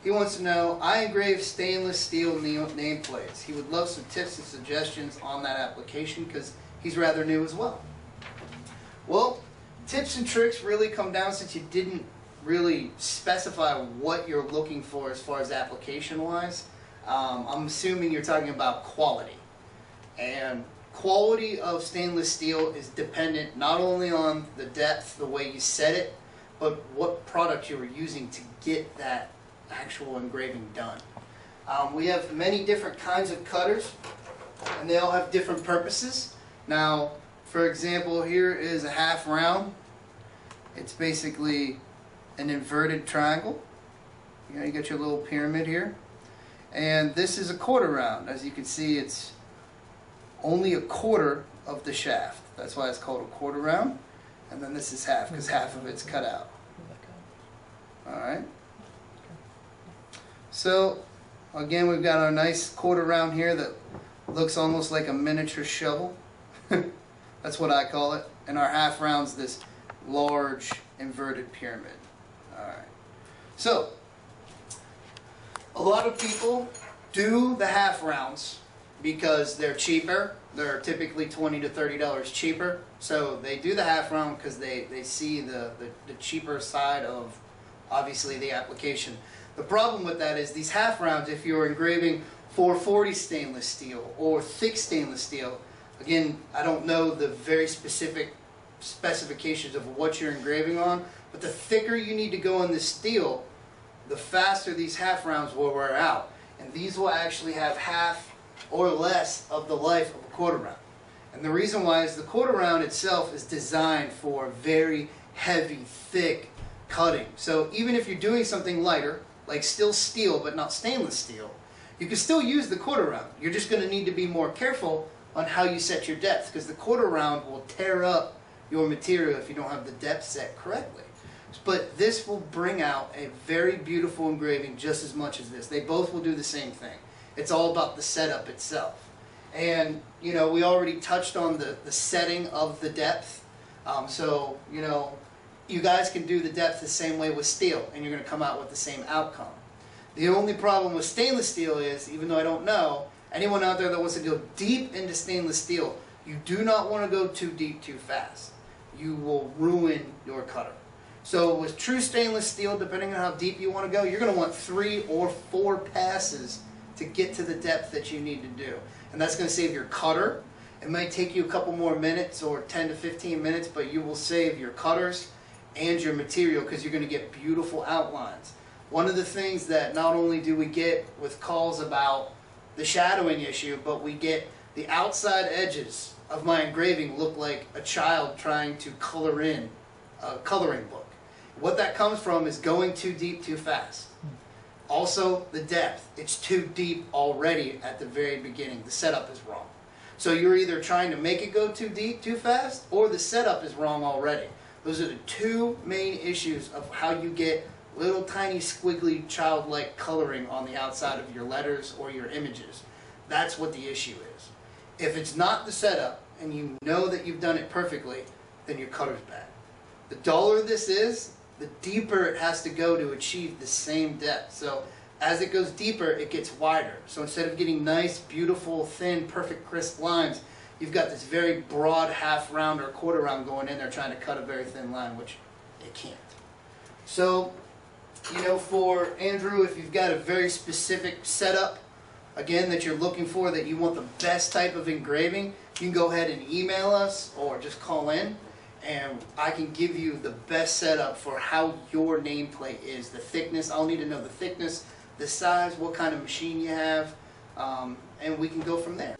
He wants to know, I engrave stainless steel nameplates. He would love some tips and suggestions on that application because he's rather new as well. Well, tips and tricks really come down, since you didn't really specify what you're looking for as far as application-wise. I'm assuming you're talking about quality. And quality of stainless steel is dependent not only on the depth, the way you set it, but what product you were using to get that actual engraving done. We have many different kinds of cutters, and they all have different purposes. Now, for example, here is a half round. It's basically an inverted triangle. You got your little pyramid here. And this is a quarter round. As you can see, it's only a quarter of the shaft. That's why it's called a quarter round. And then this is half, because half of it's cut out. Alright. So, again, we've got our nice quarter round here that looks almost like a miniature shovel. That's what I call it. And our half round's this large inverted pyramid. Alright. So, a lot of people do the half rounds because they're cheaper. They're typically $20 to $30 cheaper. So they do the half round because they see the cheaper side of, obviously, the application. The problem with that is these half rounds, if you're engraving 440 stainless steel or thick stainless steel, again, I don't know the very specific specifications of what you're engraving on, but the thicker you need to go in the steel, the faster these half rounds will wear out. And these will actually have half or less of the life of a quarter round. And the reason why is the quarter round itself is designed for very heavy, thick cutting. So even if you're doing something lighter, like still steel but not stainless steel, you can still use the quarter round. You're just going to need to be more careful on how you set your depth, because the quarter round will tear up your material if you don't have the depth set correctly. But this will bring out a very beautiful engraving just as much as this. They both will do the same thing. It's all about the setup itself. And, you know, we already touched on the setting of the depth. So, you know, you guys can do the depth the same way with steel, and you're going to come out with the same outcome. The only problem with stainless steel is, even though I don't know, anyone out there that wants to go deep into stainless steel, you do not want to go too deep too fast. You will ruin your cutter. So with true stainless steel, depending on how deep you want to go, you're going to want 3 or 4 passes to get to the depth that you need to do. And that's going to save your cutter. It might take you a couple more minutes, or 10 to 15 minutes, but you will save your cutters and your material because you're going to get beautiful outlines. One of the things that not only do we get with calls about the shadowing issue, but we get the outside edges of my engraving look like a child trying to color in a coloring book. What that comes from is going too deep too fast. Also, the depth. It's too deep already at the very beginning. The setup is wrong. So you're either trying to make it go too deep too fast, or the setup is wrong already. Those are the two main issues of how you get little tiny squiggly childlike coloring on the outside of your letters or your images. That's what the issue is. If it's not the setup and you know that you've done it perfectly, then your cutter's bad. The duller this is, the deeper it has to go to achieve the same depth. So as it goes deeper, it gets wider. So instead of getting nice, beautiful, thin, perfect, crisp lines, you've got this very broad half round or quarter round going in there trying to cut a very thin line, which it can't. So, you know, for Andrew, if you've got a very specific setup, again, that you're looking for, that you want the best type of engraving, you can go ahead and email us or just call in, and I can give you the best setup for how your nameplate is. The thickness, I'll need to know the thickness, the size, what kind of machine you have, and we can go from there.